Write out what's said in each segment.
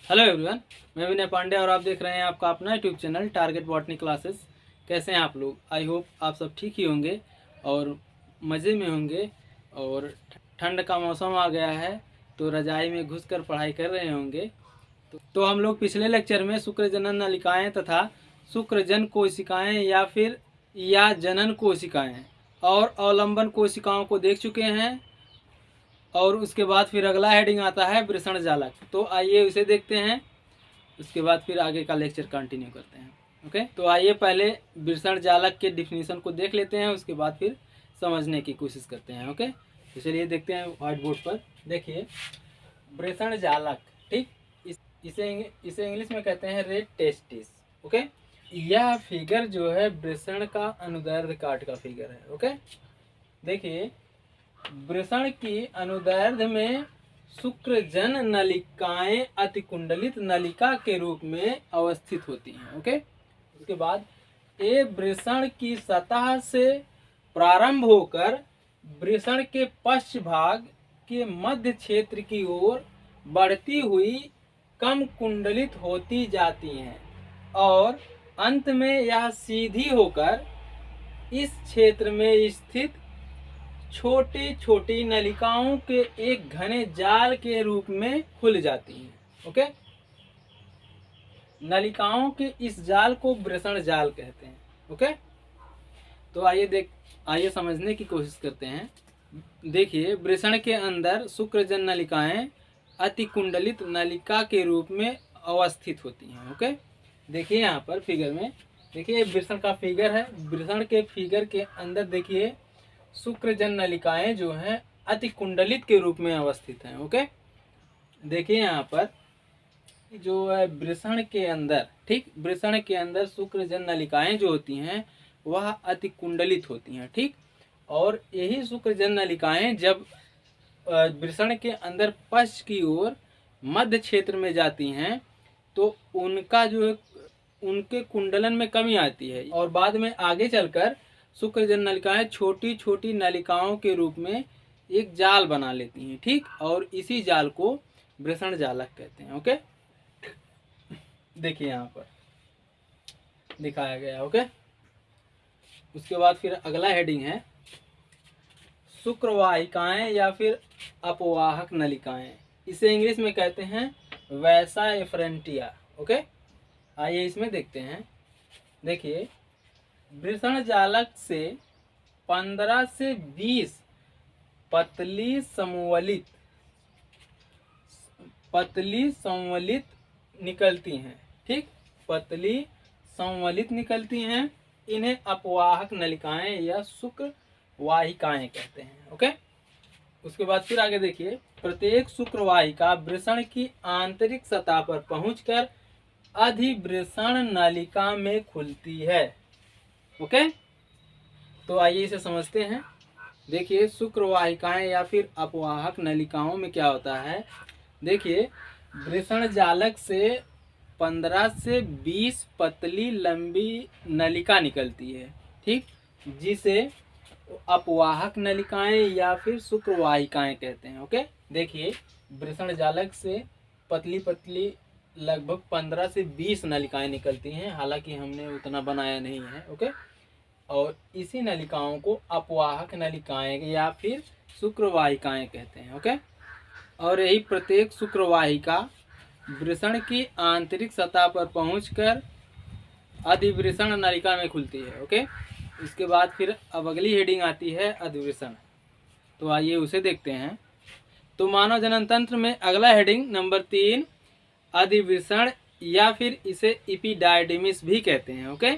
Hello everyone, मैं विनय पांडे और आप देख रहे हैं आपका अपना YouTube channel target botany classes. कैसे हैं आप लोग? आई होप आप सब ठीक ही होंगे और मज़े में होंगे। और ठंड का मौसम आ गया है तो रजाई में घुसकर पढ़ाई कर रहे होंगे। तो हम लोग पिछले लेक्चर में शुक्रजनन नलिकाएं तथा शुक्रजन कोशिकाएं या जनन कोशिकाएं और अवलंबन कोशिकाओं को देख चुके हैं। और उसके बाद फिर अगला हेडिंग आता है वृषण जालक। तो आइए उसे देखते हैं, उसके बाद फिर आगे का लेक्चर कंटिन्यू करते हैं। ओके, तो आइए पहले वृषण जालक के डिफिनीशन को देख लेते हैं, उसके बाद फिर समझने की कोशिश करते हैं। ओके, तो चलिए देखते हैं व्हाइट बोर्ड पर। देखिए वृषण जालक, ठीक, इसे इंग्लिश में कहते हैं रेड टेस्टिस। ओके, यह फिगर जो है वृषण का अनुदैर्ध्य काट का फिगर है। ओके, देखिए वृषण की अनुदैर्ध्य में शुक्रजन नलिकाएं अतिकुंडलित नलिका के रूप में अवस्थित होती हैं। ओके, उसके बाद ये वृषण की सतह से प्रारंभ होकर वृषण के पश्च भाग के मध्य क्षेत्र की ओर बढ़ती हुई कम कुंडलित होती जाती हैं और अंत में यह सीधी होकर इस क्षेत्र में स्थित छोटी छोटी नलिकाओं के एक घने जाल के रूप में खुल जाती हैं। ओके, नलिकाओं के इस जाल को वृषण जाल कहते हैं। ओके, तो आइए समझने की कोशिश करते हैं। देखिए वृषण के अंदर शुक्रजन नलिकाएं अतिकुंडलित नलिका के रूप में अवस्थित होती हैं। ओके, देखिए यहाँ पर फिगर में, देखिए वृषण का फिगर है। वृषण के फिगर के अंदर देखिए शुक्रजन नलिकाएं जो हैं अतिकुंडलित के रूप में अवस्थित हैं। ओके, देखिए यहाँ पर जो है वृषण के अंदर, ठीक, वृषण के अंदर शुक्रजन नलिकाएं जो होती हैं वह अतिकुंडलित होती हैं। ठीक, और यही शुक्रजन नलिकाएं जब वृषण के अंदर पश्च की ओर मध्य क्षेत्र में जाती हैं तो उनका जो है उनके कुंडलन में कमी आती है और बाद में आगे चलकर शुक्रजन नलिकाएं छोटी छोटी नलिकाओं के रूप में एक जाल बना लेती हैं। ठीक, और इसी जाल को वृषण जालक कहते हैं। ओके, देखिए यहाँ पर दिखाया गया। ओके, उसके बाद फिर अगला हेडिंग है शुक्रवाहिकाएं या फिर अपवाहक नलिकाएं। इसे इंग्लिश में कहते हैं वैसा एफरेंटिया। ओके, आइए इसमें देखते हैं। देखिए वृषण जालक से 15 से 20 पतली संवलित निकलती हैं। ठीक, पतली संवलित निकलती हैं। इन्हें अपवाहक नलिकाएं या शुक्रवाहिकाएं कहते हैं। ओके, उसके बाद फिर आगे देखिए प्रत्येक शुक्रवाहिका वृषण की आंतरिक सतह पर पहुंचकर अधिवृषण नलिका में खुलती है। ओके, तो आइए इसे समझते हैं। देखिए शुक्रवाहिकाएं या फिर अपवाहक नलिकाओं में क्या होता है। देखिए वृषण जालक से 15 से 20 पतली लंबी नलिका निकलती है। ठीक, जिसे अपवाहक नलिकाएं या फिर शुक्रवाहिकाएं कहते हैं। ओके, देखिए वृषण जालक से पतली पतली लगभग 15 से 20 नलिकाएं निकलती हैं, हालांकि हमने उतना बनाया नहीं है। ओके, और इसी नलिकाओं को अपवाहक नलिकाएं या फिर शुक्रवाहिकाएं कहते हैं। ओके, और यही प्रत्येक शुक्रवाहिका वृषण की आंतरिक सतह पर पहुंचकर अधिवृषण नलिका में खुलती है। ओके, इसके बाद फिर अब अगली हेडिंग आती है अधिवृषण। तो आइए उसे देखते हैं। तो मानव जनन तंत्र में अगला हेडिंग नंबर 3 अधिवृषण या फिर इसे इपीडायडिमिस भी कहते हैं। ओके,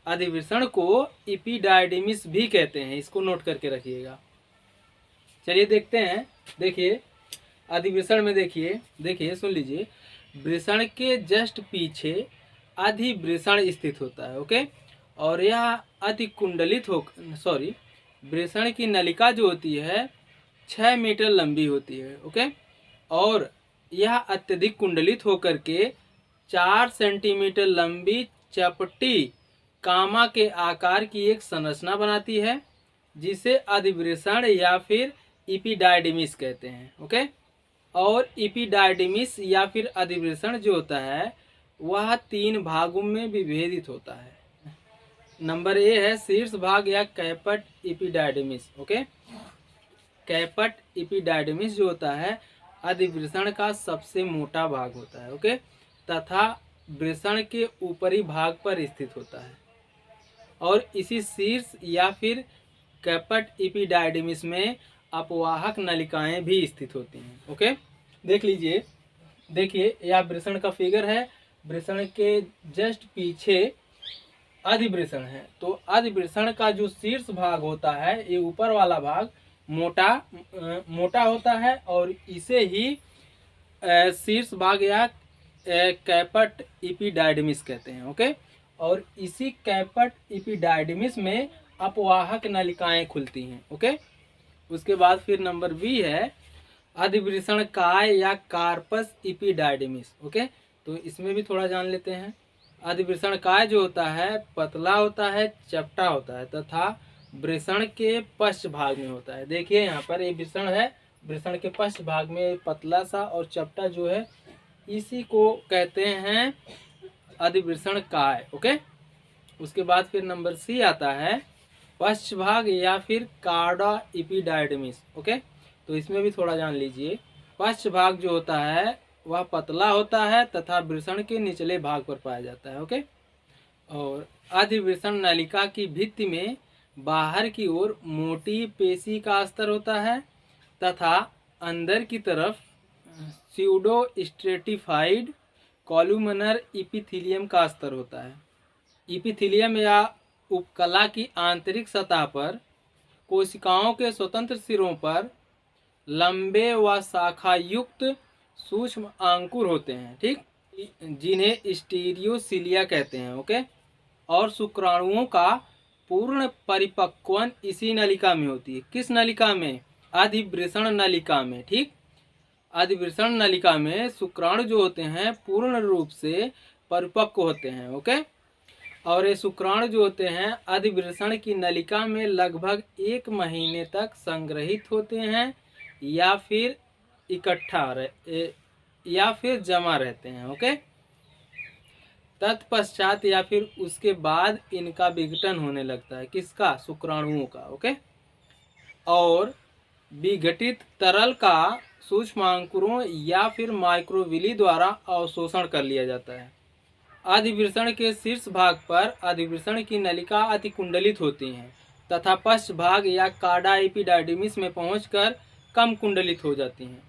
अधिवृषण को इपीडायडिमिस भी कहते हैं, इसको नोट करके रखिएगा। चलिए देखते हैं। देखिए अधिवृषण में देखिए सुन लीजिए, वृषण के जस्ट पीछे अधिवृषण स्थित होता है। ओके, और यह अतिकुंडलित हो वृषण की नलिका जो होती है 6 मीटर लंबी होती है। ओके, और यह अत्यधिक कुंडलित होकर के 4 सेंटीमीटर लंबी चपटी कामा के आकार की एक संरचना बनाती है, जिसे अधिवृषण या फिर इपीडायडिमिस कहते हैं। ओके, और इपिडायडिमिस या फिर अधिवृषण जो होता है वह 3 भागों में विभेदित होता है। नंबर ए है शीर्ष भाग या कैपट इपिडायडिमिस। ओके, कैपट इपिडायडिमिस जो होता है अधिवृषण का सबसे मोटा भाग होता है। ओके, तथा वृषण के ऊपरी भाग पर स्थित होता है और इसी शीर्ष या फिर कैपट इपिडायडिमिस में अपवाहक नलिकाएं भी स्थित होती हैं। ओके, देख लीजिए, देखिए यह वृषण का फिगर है। वृषण के जस्ट पीछे अधिवृषण है। तो अधिवृषण का जो शीर्ष भाग होता है ये ऊपर वाला भाग मोटा होता है और इसे ही शीर्ष भाग या कैपट इपिडायडिमिस कहते हैं। ओके, और इसी कैपट इपिडायडिमिस में अपवाहक नलिकाएं खुलती हैं। ओके, उसके बाद फिर नंबर बी है अधिवृषण काय या कार्पस इपिडायडिमिस। ओके, तो इसमें भी थोड़ा जान लेते हैं। अधिवृषण काय जो होता है पतला होता है, चपटा होता है तथा वृषण के पश्च भाग में होता है। देखिए यहाँ पर ये वृषण है, वृषण के पश्च भाग में पतला सा और चपटा जो है इसी को कहते हैं अधिवृषण काय। ओके, उसके बाद फिर नंबर सी आता है पश्च भाग या फिर कार्डा इपिडायडिमिस। ओके, तो इसमें भी थोड़ा जान लीजिए। पश्च भाग जो होता है वह पतला होता है तथा वृषण के निचले भाग पर पाया जाता है। ओके, और अधिवृषण नलिका की भित्ति में बाहर की ओर मोटी पेशी का अस्तर होता है तथा अंदर की तरफ स्यूडो स्ट्रेटिफाइड कॉलुमनर इपिथीलियम का अस्तर होता है। इपिथीलियम या उपकला की आंतरिक सतह पर कोशिकाओं के स्वतंत्र सिरों पर लंबे व शाखा युक्त सूक्ष्म अंकुर होते हैं, ठीक, जिन्हें स्टीरियोसिलिया कहते हैं। ओके, और शुक्राणुओं का पूर्ण परिपक्वन इसी नलिका में होती है। किस नलिका में? अधिवृषण नलिका में। ठीक, अधिवृषण नलिका में शुक्राणु जो होते हैं पूर्ण रूप से परिपक्व होते हैं। ओके, और ये शुक्राणु जो होते हैं अधिवृषण की नलिका में लगभग 1 महीने तक संग्रहित होते हैं या फिर या फिर जमा रहते हैं। ओके, तत्पश्चात या फिर उसके बाद इनका विघटन होने लगता है। किसका? शुक्राणुओं का। ओके, और विघटित तरल का सूक्ष्मांकुरों या फिर माइक्रोविली द्वारा अवशोषण कर लिया जाता है। अधिवृषण के शीर्ष भाग पर अधिवृषण की नलिका अतिकुंडलित होती हैं तथा पश्च भाग या कार्डा एपिडायडिमिस में पहुंचकर कम कुंडलित हो जाती हैं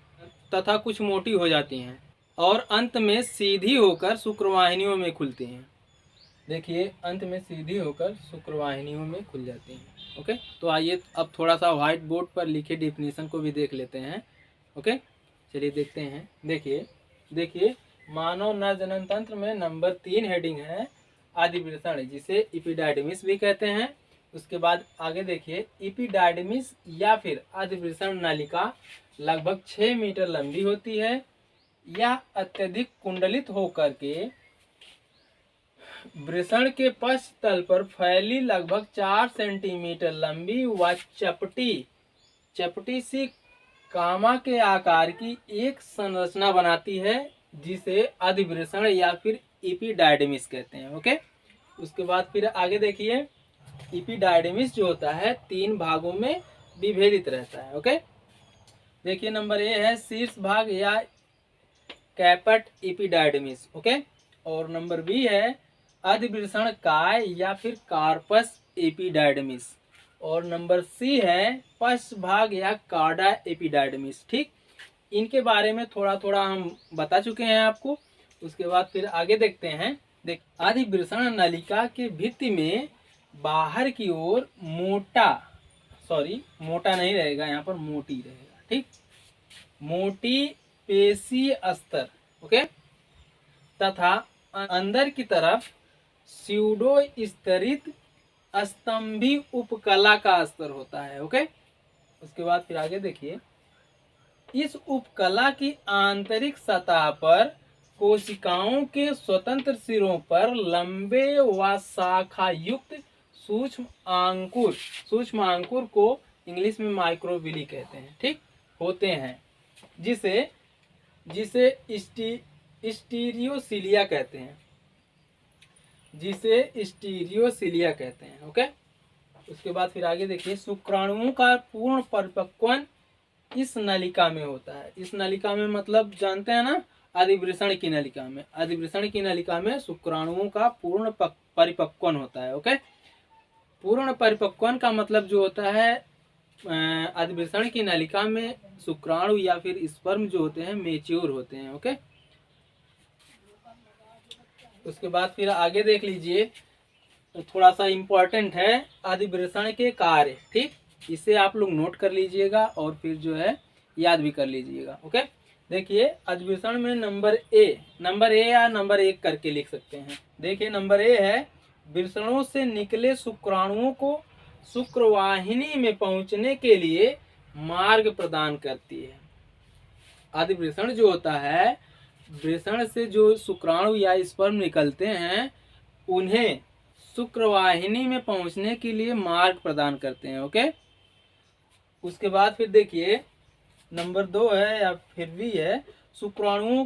तथा कुछ मोटी हो जाती हैं और अंत में सीधी होकर शुक्रवाहिनियों में खुलती हैं। देखिए, अंत में सीधी होकर शुक्रवाहिनियों में खुल जाती हैं। ओके, तो आइए अब थोड़ा सा व्हाइट बोर्ड पर लिखे डिफिनीशन को भी देख लेते हैं। ओके, चलिए देखते हैं। देखिए मानव नर जनन तंत्र में नंबर 3 हेडिंग है अधिवृषण, जिसे इपिडायडिमिस भी कहते हैं। उसके बाद आगे देखिए, इपिडायडिमिस या फिर अधिवृषण नलिका लगभग 6 मीटर लंबी होती है। यह अत्यधिक कुंडलित होकर के वृषण के पश्च तल पर फैली लगभग 4 सेंटीमीटर लंबी व चपटी सी कामा के आकार की एक संरचना बनाती है, जिसे अधिवृषण या फिर इपिडायडिमिस कहते हैं। ओके, उसके बाद फिर आगे देखिए, इपिडायडिमिस जो होता है 3 भागों में विभेदित रहता है। ओके, देखिए नंबर ए है शीर्ष भाग या कैपट इपिडायडिमिस। ओके, और नंबर बी है अधिवृषण काय या फिर कार्पस एपिडायडिमिस, और नंबर सी है पश्च भाग या कार्डा एपिडायडिमिस। ठीक, इनके बारे में थोड़ा थोड़ा हम बता चुके हैं आपको। उसके बाद फिर आगे देखते हैं। अधिवृषण नलिका के भित्ति में बाहर की ओर मोटा नहीं रहेगा, यहाँ पर मोटी रहेगा। ठीक, मोटी पेशी अस्तर। ओके, तथा अंदर की तरफ स्यूडो स्तरित स्तंभी उपकला का अस्तर होता है। ओके, उसके बाद फिर आगे देखिए, इस उपकला की आंतरिक सतह पर कोशिकाओं के स्वतंत्र सिरों पर लंबे व शाखा युक्त सूक्ष्म अंकुर को इंग्लिश में माइक्रोविली कहते हैं। ठीक, होते हैं, जिसे जिसे स्टीरियोसिलिया कहते हैं, जिसे स्टीरियोसिलिया कहते हैं। ओके, उसके बाद फिर आगे देखिए, शुक्राणुओं का पूर्ण परिपक्वन इस नलिका में होता है। इस नलिका में मतलब जानते हैं ना, अधिवृषण की नलिका में, अधिवृषण की नलिका में शुक्राणुओं का पूर्ण परिपक्वन होता है। ओके, पूर्ण परिपक्वन का मतलब जो होता है, अधिवृषण की नलिका में शुक्राणु या फिर स्पर्म जो होते हैं मेच्योर होते हैं। ओके, उसके बाद फिर आगे देख लीजिए, थोड़ा सा इम्पोर्टेंट है अधिवृषण के कार्य। ठीक, इसे आप लोग नोट कर लीजिएगा और फिर जो है याद भी कर लीजिएगा। ओके, देखिए अधिवृषण में नंबर ए या नंबर 1 करके लिख सकते हैं। देखिए नंबर ए है, वृषणों से निकले शुक्राणुओं को शुक्रवाहिनी में पहुंचने के लिए मार्ग प्रदान करती है। अधिवृषण जो होता है, वृषण से जो शुक्राणु या स्पर्म निकलते हैं उन्हें शुक्रवाहिनी में पहुंचने के लिए मार्ग प्रदान करते हैं। ओके, उसके बाद फिर देखिए नंबर 2 है या फिर भी है, शुक्राणुओं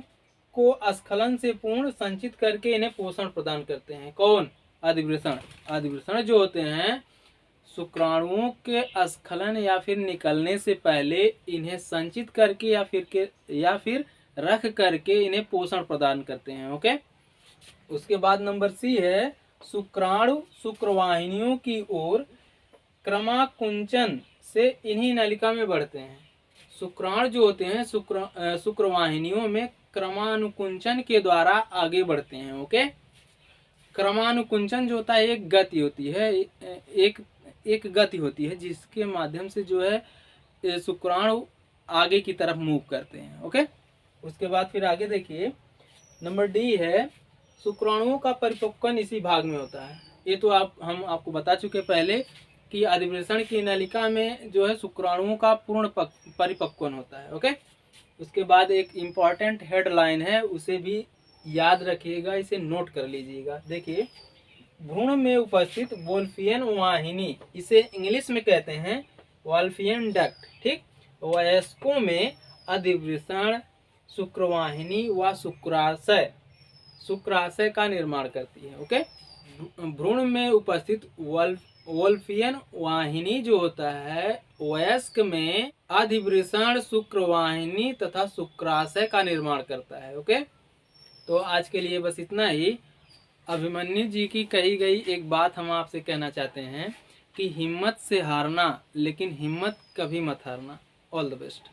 को स्खलन से पूर्ण संचित करके इन्हें पोषण प्रदान करते हैं। कौन? अधिवृषण। अधिवृषण जो होते हैं शुक्राणुओं के स्खलन या फिर निकलने से पहले इन्हें संचित करके या फिर रख करके इन्हें पोषण प्रदान करते हैं। ओके, उसके बाद नंबर सी है, शुक्राणु शुक्रवाहिनियों की ओर क्रमाकुंचन से इन्हीं नलिका में बढ़ते हैं। शुक्राणु जो होते हैं शुक्रवाहिनियों में क्रमानुकुंचन के द्वारा आगे बढ़ते हैं। ओके, क्रमानुकुंचन जो होता है एक गति होती है, एक गति होती है जिसके माध्यम से जो है शुक्राणु आगे की तरफ मूव करते हैं। ओके, उसके बाद फिर आगे देखिए नंबर डी है, शुक्राणुओं का परिपक्वन इसी भाग में होता है। ये तो हम आपको बता चुके पहले कि अधिवृषण की नलिका में जो है शुक्राणुओं का पूर्ण परिपक्वन होता है। ओके, उसके बाद एक इम्पॉर्टेंट हेडलाइन है, उसे भी याद रखिएगा, इसे नोट कर लीजिएगा। देखिए, भ्रूण में उपस्थित वोल्फियन वाहिनी, इसे इंग्लिश में कहते हैं वोल्फियन डक्ट। ठीक, वयस्कों में अधिवृषण शुक्रवाहिनी व शुक्राशय का निर्माण करती है। ओके, भ्रूण में उपस्थित वोल्फियन वाहिनी जो होता है वयस्क में अधिवृषण शुक्रवाहिनी तथा शुक्राशय का निर्माण करता है। ओके, तो आज के लिए बस इतना ही। अभिमन्यु जी की कही गई एक बात हम आपसे कहना चाहते हैं कि हिम्मत से हारना, लेकिन हिम्मत कभी मत हारना। All the best.